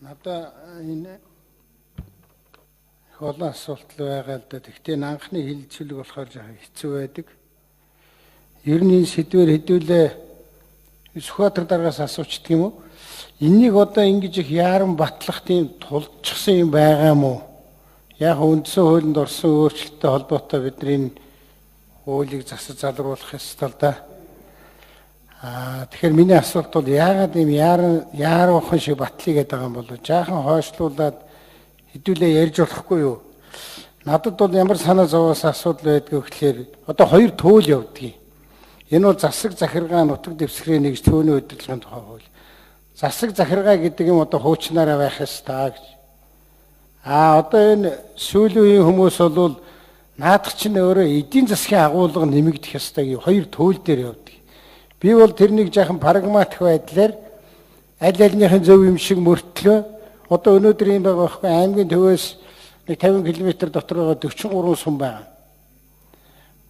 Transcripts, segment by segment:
Надаа энэ их олон асуулт байгаа л да. Тэгтээ анхны хилцүүлэг болохоор жоохон хэцүү байдаг. Ер нь энэ сэдвэр хэдүүлээ Сүхбаатар дараагаас асуучдаг юм уу? Энийг одоо ингэж их яаран батлах тийм тулдчихсан юм байгаа юм уу? Яг үндсэн хуулинд орсон өөрчлөлттэй холбоотой бидний хуулийг засаж залруулах ёстой л да. Тэгэхээр миний асуулт бол яагаад ийм яаруухан шиг батлъя гэдэг юм бол жаахан хойшлуулад хэдүүлээ ярьж болохгүй юу? Надад бол ямар санаа зовоос асуудал байдгийг гэхлээр одоо хоёр төөл явдгийг. Энэ бол засаг захиргаа нутаг дэвсгэрийн нэгж төвний удирдлагын тухай хууль. Засаг захиргаа гэдэг юм одоо хуучнаараа байх ёстой гэж. Одоо энэ сүүлийн үеийн хүмүүс бол наадах чинь өөрөө эдийн засгийн агуулга нэмэгдэх ёстой гэж хоёр төөл дээр явдаг. Би бол тэрнийг жаахан прагматик байдлаар аль альныхын зөв юм шиг мөртлөө одоо өнөөдөр юм байгаа байхгүй аймгийн төвөөс нэг 50 км дотор байгаа 43 сум байна.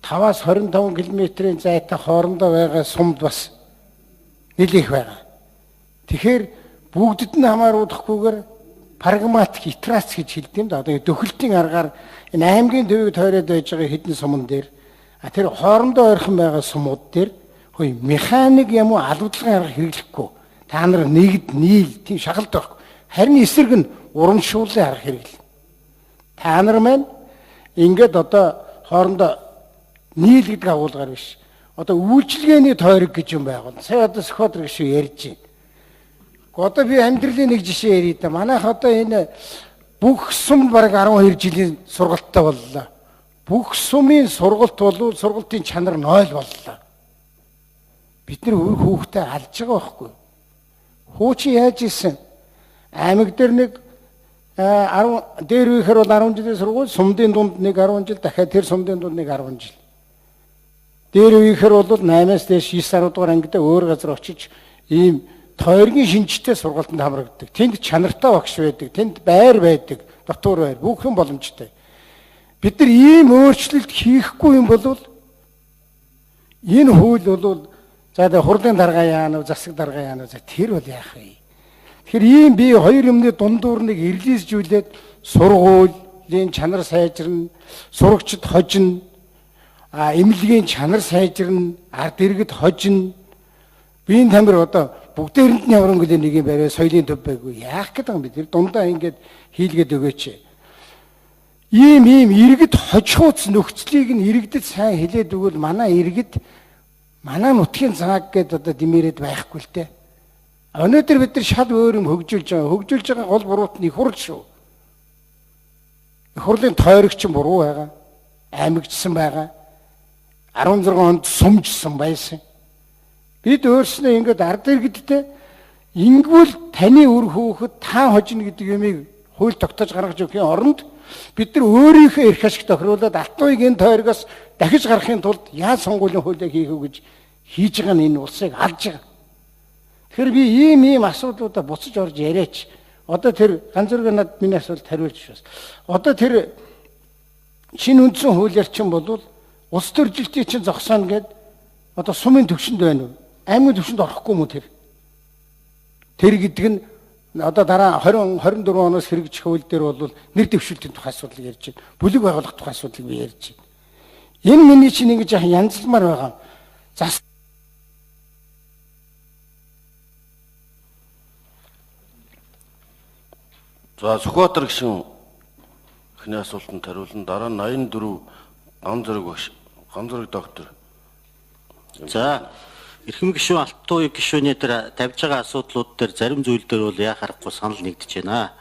5-аас 25 км-ийн зайтай хоорондоо байгаа сумд бас нэлээх байгаа. Тэгэхээр бүгдэд нь хамааруулахгүйгээр прагматик итерац гэж хэлдэг юм да. Одоо дөхөлтийн аргаар энэ аймгийн төвийг тойроод байж байгаа хэдэн сумн дээр тэр хоорондоо ойрхон байгаа сумууд дээр хөөе механик юм уу албадлагын арга хэрэглэхгүй. Та нар нэгд нийл тийм шагалт байхгүй. Харин эсрэг нь урамшууллын арга хэрэглэнэ. Та нар маань ингээд одоо хоорондоо нийл гэдэг агуулгаар биш. Одоо үйлчилгээний тойрог гэж юм байгуул. Сая одоо Сүхбаатар гişүү ярьж байна. Одоо би амьдралын нэг жишээ ярив да. Манайх одоо энэ бүх сум бараг 12 жилийн сургалттай боллоо. Бүх сумын сургалт болвол сургалтын чанар 0 боллоо. Бид нар үе хүүхдээ алж байгаа байхгүй. Хуучин яаж ийсэн? Аймаг дээр нэг 10 дээр үехээр бол 10 жилийн сургууль, сумдын дунд нэг 10 жил, дахиад тэр сумдын дунд нэг 10 жил. Дээр үехээр бол 8-аас дээш 9-10 дугаар ангидаа өөр газар очиж ийм тойргийн шинжтэй сургалтанд хамрагддаг. Тэнд чанартай багш байдаг, тэнд байр байдаг, дотор байр, бүх юм боломжтой. Бид нар ийм өөрчлөлт хийхгүй юм бол энэ хууль бол за хурлын дарга яана, засаг дарга яана, тэр бол яах вэ? Тэгэхээр ийм би хоёр юмны дундуур нэг эрлийсжүүлээд сургуулийн чанар сайжирна, сурагчид хожино, эмнэлгийн чанар сайжирна, ард иргэд хожино. Биеийн тамир одоо бүгдээрэнд нь ямар нэг юм барай, соёлын төв байггүй. Яах гэдэг юм бэ? Тэр дундаа ингээд хийлгээд өгөөч. Ийм иргэд хожихууц нөхцөлийг нь иргэдэд сайн хэлээд өгвөл манай иргэд манай нутгийн зааг гэдэг одоо димээрэд байхгүй л дээ. Өнөөдөр бид нар шал өөр юм хөгжүүлж байгаа. Хөгжүүлж байгаа гол буруут нь их хурл шүү. Их хурлын тойрогч нь буруу байгаа. Аймагчсан байгаа. 16 онд сумжсан байсан. Бид өөрснөө ингээд ард иргэдтэй ингүүл таны үр хөөхөд та хожино гэдэг юмыг хууль тогтоож гаргаж өгөхийн оронд бид нар өөрийнхөө эрх ашиг тохируулаад алтуйг энэ тойрогоос дахиж гаргахын тулд яаж сонгуулийн хуулийг хийх вэ гэж хийж байгаа нь энэ улсыг алж байгаа. Тэгэхээр би ийм асуудлуудаа буцаж орж яриач. Одоо тэр ганцхан над миний асуулт хариулж шээс. Одоо тэр шинэ үндсэн хуулиар чинь бол улс төржилтийн чинь зогсооно гэд одоо сумын төвшөнд байна уу? Аймгийн төвшөнд орохгүй юм уу тэр? Тэр гэдэг нь одоо дараа 20-24 оноос хэрэгжих хууль дээр бол нэр дэвшүүлтийн тухай асуудлыг ярьж байна. Бүлэг байгуулах тухай асуудлыг би ярьж байна. Энэ миний чинь ингэж янзлмаар байгаа. За Сүхбаатар гişүн эхний асуултанд хариулна. Дараа нь 84 Ганзөрөг доктор. За эрхэм гишүүн Алтуй гишүүний дээр тавьж байгаа асуудлууд дээр зарим зүйл дээр бол яа харахгүй санал нэгдэж байна.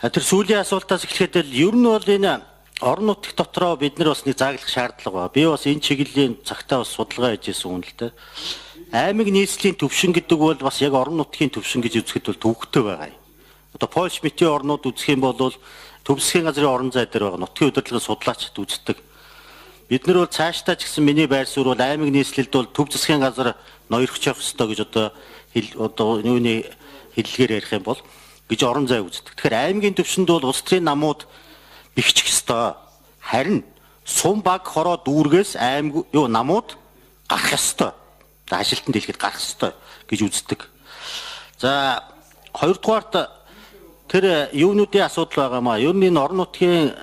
Тэр сүүлийн асуултаас эхлэхэд л ер нь бол энэ орон нутгийн дотроо бид нар бас нэг зааглах шаардлага байна. Би бас энэ чиглэлийн цагтаа бас судалгаа хийж ирсэн юм л дээ. Аймаг нийслэлийн төвшин гэдэг бол бас яг орон нутгийн төвшин гэж үзэхэд бол төвөгтэй байгаа юм. Одоо Пол Шмидтийн орнууд үзэх юм бол төвсгийн газрын орон зай дээр байгаа нутгийн удирдлагын судлаачид үздэг. Бид нар бол цаашдаа ч гэсэн миний байр суурь бол аймаг нийслэлд бол төв засгийн газар ноёрхож явах ёстой гэж одоо юуны хэллэгээр ярих юм бол гэж орон зай үздэг. Тэгэхээр аймгийн төвшөнд бол улс төрийн намууд бэхжих ёстой. Харин сум баг хороо дүүргээс намууд гарах ёстой. Ажилтнанд хэлэхэд гарах ёстой гэж үздэг. За Хоёрдугаарт тэр юунуудын асуудал байгаамаа. Ер нь энэ орон нутгийн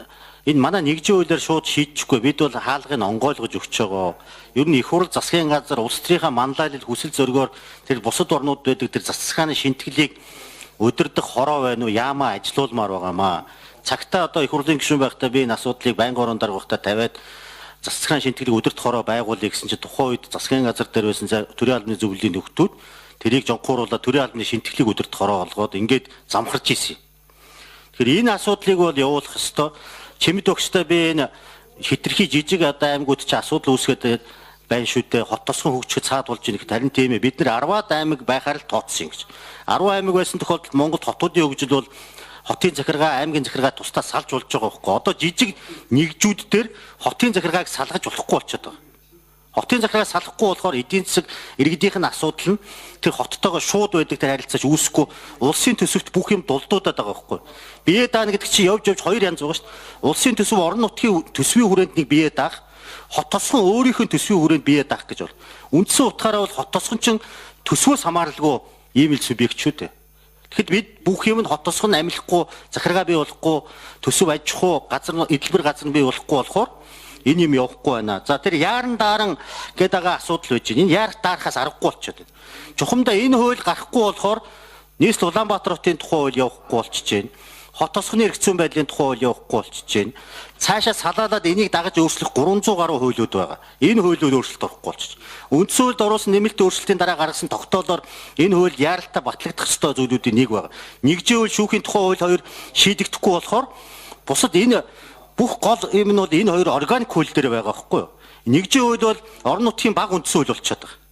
энэ манай нэгжийн хуулиар шууд шийдэхгүй. Бид бол хаалгыг онгойлгож өгч байгаа. Ер нь их хурл засгийн газар улс төрийнхаа манлайлал хүсэл зоригоор тэр бусад орнууд байдаг тэр засгийн шинтгэлийг өдөрдох хороо байна уу яамаа ажилуулмаар байгаамаа. Цагтаа одоо их хурлын гишүүн байхдаа би энэ асуудлыг байнгын орон даргахтаа тавиад засгийн шинтгэлийг өдөрдох хороо байгуулъя гэсэн чинь тухайн үед засгийн газар дээр байсан төрийн албаны зөвлөлийн нөхдүүд тэрийг жонхооруулаад төрийн албаны шинтгэлийг өдөрдох хороо олгоод ингээд замхарч ийсэн. Тэгэхээр энэ асуудлыг бол явуулах ёстой. Чимэд өгчтэй би энэ хитрхи жижиг одоо аймагуд ч асуудал үүсгээд байна шүү дээ. Хот тосгон хөгжих цаад болж байна. Харин тийм ээ. Бид нэр 10-аад аймаг байхаар л тооцсон гэж. 10 аймаг байсан тохиолдолд Монгол хотуудын хөгжил бол хотын захиргаа, аймгийн захиргаа тусдаа салж болж байгаа байхгүй. Одоо жижиг нэгжүүд дээр хотын захиргааг салгаж болохгүй болчиход байгаа. Хотын захиргааг салахгүй болохоор эдийн засаг иргэдийнх нь асуудал нь тэр хоттойгоо шууд байдаг тэр харилцаач үүсэхгүй улсын төсөвт бүх юм дулдуудаад байгаа байхгүй. Бие даана гэдэг чинь явж хоёр янз байгаа шүү дээ. Улсын төсөв орон нутгийн төсвийн хүрээнд нэг бие даах, хот тосгон өөрийнх нь төсвийн хүрээнд бие даах гэж бол. Үндсэн утгаараа бол хот тосгон чинь төсвөөс хамааралгүй ийм л субъект шүү дээ. Тэгэхэд бид бүх юм нь хот тосгон амилахгүй, захиргаа бий болохгүй, төсөв аж ахуй, газар эдлбэр газар бий болохгүй болохоор энэ юм явахгүй байна. За тэр яаран дааран гэдэг байгаа асуудал байж байна. Энэ яарах даарахаас аргагүй болчиход байна. Чухамдаа энэ хууль гарахгүй болохоор нийслэл Улаанбаатар хотын тухай хууль явахгүй болчихж байна. Хот тосгоны эрх зүйн байдлын тухай хууль явахгүй болчихж байна. Цаашаа салаалаад энийг дагаж өөрчлөх 300 гаруй хуулиуд байгаа. Энэ хуулиуд өөрчлөлт орохгүй болчих. Үндсэн хуульд оруулсан нэмэлт өөрчлөлтийн дараа гаргасан тогтоолоор энэ хууль яаралтай батлагдах ёстой зүйлүүдийн нэг байна. Нэгжийн хууль, шүүхийн тухай хууль хоёр шийдэгдэхгүй болохоор бусад энэ бүх гол юм нь бол энэ хоёр органик хууль дээр байгаа байхгүй юу? Нэгжийн хууль бол орон нутгийн баг үндсэн хууль болчиход байгаа.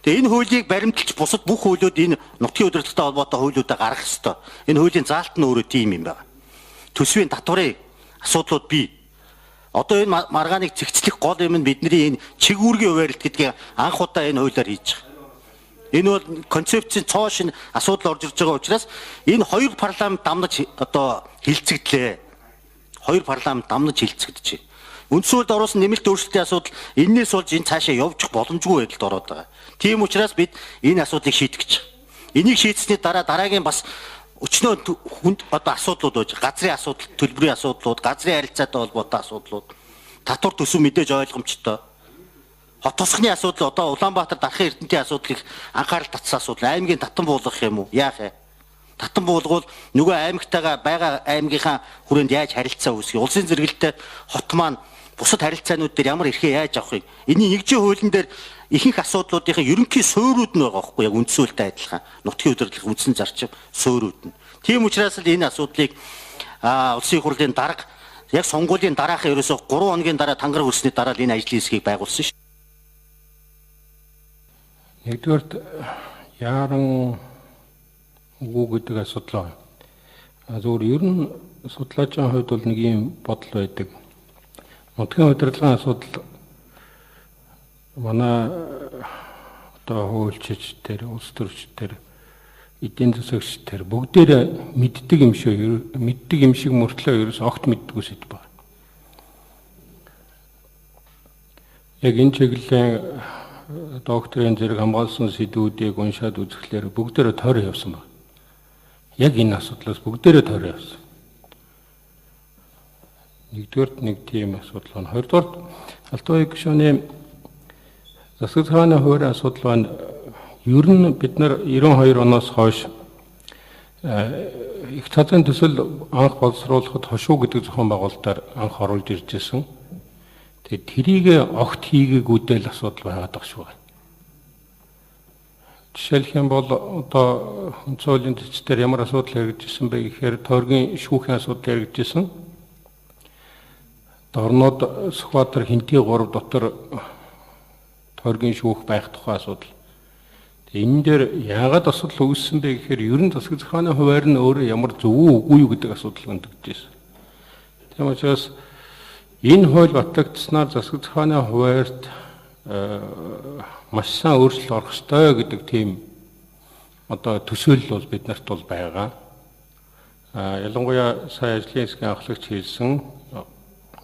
Тэгээ энэ хуулийг баримталж бусад бүх хуулиуд энэ нутгийн удирдлагатай холбоотой хуулиудаа гаргах ёстой. Энэ хуулийн заалт нь өөрөө тийм юм байна. Төсвийн татварын асуудлууд бий. Одоо энэ маргааныг зэгцлэх гол юм нь бидний энэ чиг үүргийн хуваарлт гэдгийг анх удаа энэ хуулиар хийж байгаа. Энэ бол концепцийн цоо шин асуудал орж ирж байгаа учраас энэ хоёр парламент дамнаж одоо хилцэгдлээ. Хоёр парламент дамнаж хилцэгдэж байна. Үндсэн хуульд оруулсан нэмэлт өөрчлөлтийн асуудал энээс болж энэ цаашаа явж боломжгүй байдалд ороод байгаа. Тийм учраас бид энэ асуудлыг шийдэх гэж. Энийг шийдсэний дараа дараагийн бас өчнөө одоо асуудлууд байж газрын асуудал, төлбөрийн асуудлууд, газрын харилцаатай холбоотой асуудлууд, татвар төсөв мэдээж ойлгомжтой. Хот тосгоны асуудал одоо Улаанбаатар дарахын эрдэнтийн асуудлыг анхаарал татсан асуудал, аймгийн татан буулгах юм уу? Яах вэ? Татан буулгавал нөгөө аймагтайгаа байгаа аймгийнхаа хүрээнд яаж харилцаа үүсгэх? Улсын зэрэгэлтэй хот маань бусад харилцаанууд дээр ямар эрхээ яаж авах юм? Энийн нэгжийн хуулийн дээр ихэнх асуудлуудынхаа ерөнхий суурьуд нь байгаа байхгүй яг үндсэн хуультай адилхан. Нутгийн удирдлага үндсэн зарчим суурьуд нь. Тийм учраас л энэ асуудлыг улсын их хурлын дарга яг сонгуулийн дараахын ерөөсөө 3 хоногийн дараа тангар хөлсний дараа л энэ ажлын хэсгийг байгуулсан шүү. Нэгдүгээрт яаран үгүй гэдэг асуудал байна. Зөвхөн ер нь судлаачийн хувьд бол нэг юм бодол байдаг. Нутгийн удирдлагын асуудал манай одоо хуульчид тэр улс төрч тэр эдийн засагч тэр бүгдээр мэддэг юм шиг мөртлөө ерөөс огт мэддэггүй сэдв байна. Яг энэ чиглэлийн докторийн зэрэг хамгаалсан сэдвүүдийг уншаад үзэхлээр бүгдээрээ тойрон явсан байна. Яг энэ асуудлаас бүгдээрээ тойрон явсан. Нэгдүгээрт нэг тийм асуудал байна. Хоёрдугаарт Алтан уугийн гишүүний засаг захааны хувийн асуудал байна. Ер нь бид нар 92 оноос хойш их цазын төсөл анх боловсруулахад хошуу гэдэг зохион байгуулалтаар анх оруулж ирж байсан. Тэгээд тэрийг огт хийгээгүйдэл асуудал байгаад байгаа шүү. Жишээлх юм бол одоо үндсэн хуулийн төслөөр ямар асуудал хэрэгжижсэн бэ гэхээр тойргийн шүүхийн асуудал хэрэгжижсэн. Орнууд Сүхбаатар Хинтий 3 дотор тойргийн шүүх байх тухай асуудал. Энэ дээр яагаад асуудал үүссэн бэ гэхээр ер нь засаг захааны хуваар нь өөрөө ямар зөв үгүй юу гэдэг асуудал өндөгдөж байсан. Тийм учраас энэ хууль батлагдсанаар засаг захааны хуваарьд маш сайн өөрчлөлт орох ёстой гэдэг тийм одоо төсөөлөл бол бид нарт бол байгаа. Ялангуяа сая ажлын хэсгийн анхлагч хэлсэн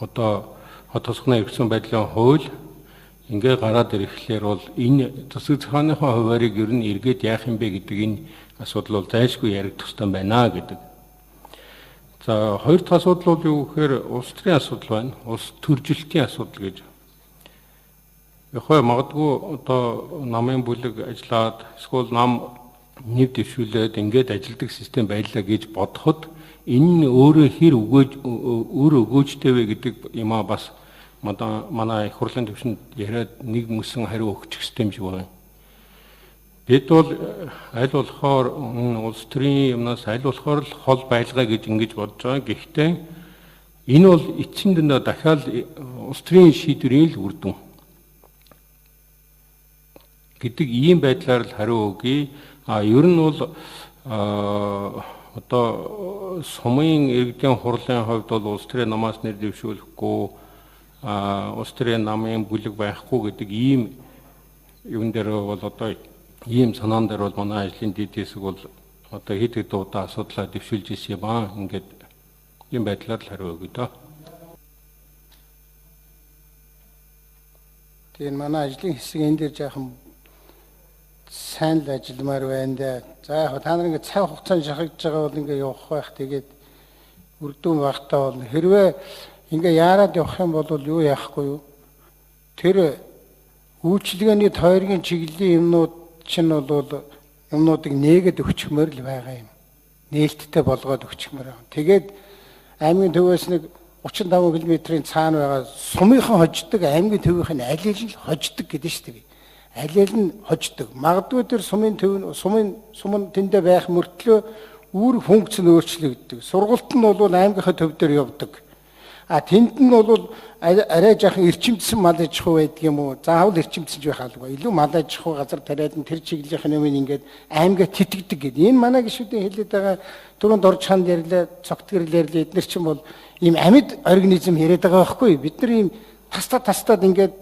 одоо хот тосгоны эрх зүйн байдлын хууль ингээ гараад ирэхлээр бол энэ засаг зохионынхоо хуваарийг ер нь эргээд яах юм бэ гэдэг энэ асуудал бол зайлшгүй яригдах ёстой байна гэдэг. За хоёр дахь асуудал бол юу гэхээр улс төрийн асуудал байна. Улс төржилтийн асуудал гэж. Яг магадгүй одоо намын бүлэг ажиллаад эсвэл нам нэв дэвшүүлээд ингээд ажилдаг систем байлаа гэж бодоход энэ нь өөрөө хэр өгөөжтэй вэ гэдэг юм а бас манай их хурлын төвшөнд яриад нэг мөсөн хариу өгчих систем шиг байна. Бид бол аль болохоор улс төрийн юмнаас аль болохоор л хол байлгаа гэж ингэж бодож байгаа. Гэхдээ энэ бол эцсийн дэндээ дахиад улс төрийн шийдвэрийн л үр дүн гэдэг ийм байдлаар л хариу өгье. Ер нь бол одоо сумын иргэдийн хурлын хувьд бол улс төрийн намаас нэр дэвшүүлэхгүй, улс төрийн намын бүлэг байхгүй гэдэг ийм юун дээр бол одоо ийм санаан дээр бол манай ажлын дэд хэсэг бол одоо хэд хэдэн удаа асуудлаа дэвшүүлж ирсэн юм аа. Ингээд ийм байдлаар л хариу өгье доо. Тэгээд манай ажлын хэсэг энэ дээр жаахан сайн л ажилламаар байна да. За яг та нар ингээд цаг хугацаанд шахагдж байгаа бол ингээд явах байх. Тэгээд үр дүн багтаа болно. Хэрвээ ингээд яарад явах юм бол юу яахгүй юу? Тэр үйлчлэгээний тойргийн чиглэлийн юмнууд чинь бол юмнуудыг нээгээд өгчмөр л байгаа юм. Нээлттэй болгоод өгчмөр байгаа. Тэгээд аймгийн төвөөс нэг 35 км-ийн цаана байгаа сумынхан хождог аймгийн төвийнх нь аль аль нь хождог гэдэг шүү дээ. Аль аль нь хождог. Магадгүй тэр сумын тэндээ байх мөртлөө үр функц нь өөрчлөгддөг. Сургалт нь бол аймгийнхаа төв дээр явдаг. Тэнд нь бол арай жаахан эрчимдсэн мал аж ахуй байдаг юм уу? Заавал эрчимдсэн ч байх алгүй. Илүү мал аж ахуй газар тариад нь тэр чиглэлийн юм ингээд аймгаа тэтгдэг гэдэг. Энэ манай гишүүдийн хэлээд байгаа түрүүнд орж ханд ярьлаа, цогтгэрл ярьлаа. Эдгээр чинь бол ийм амьд организм яриад байгаа байхгүй. Бид нар ийм тастаад ингээд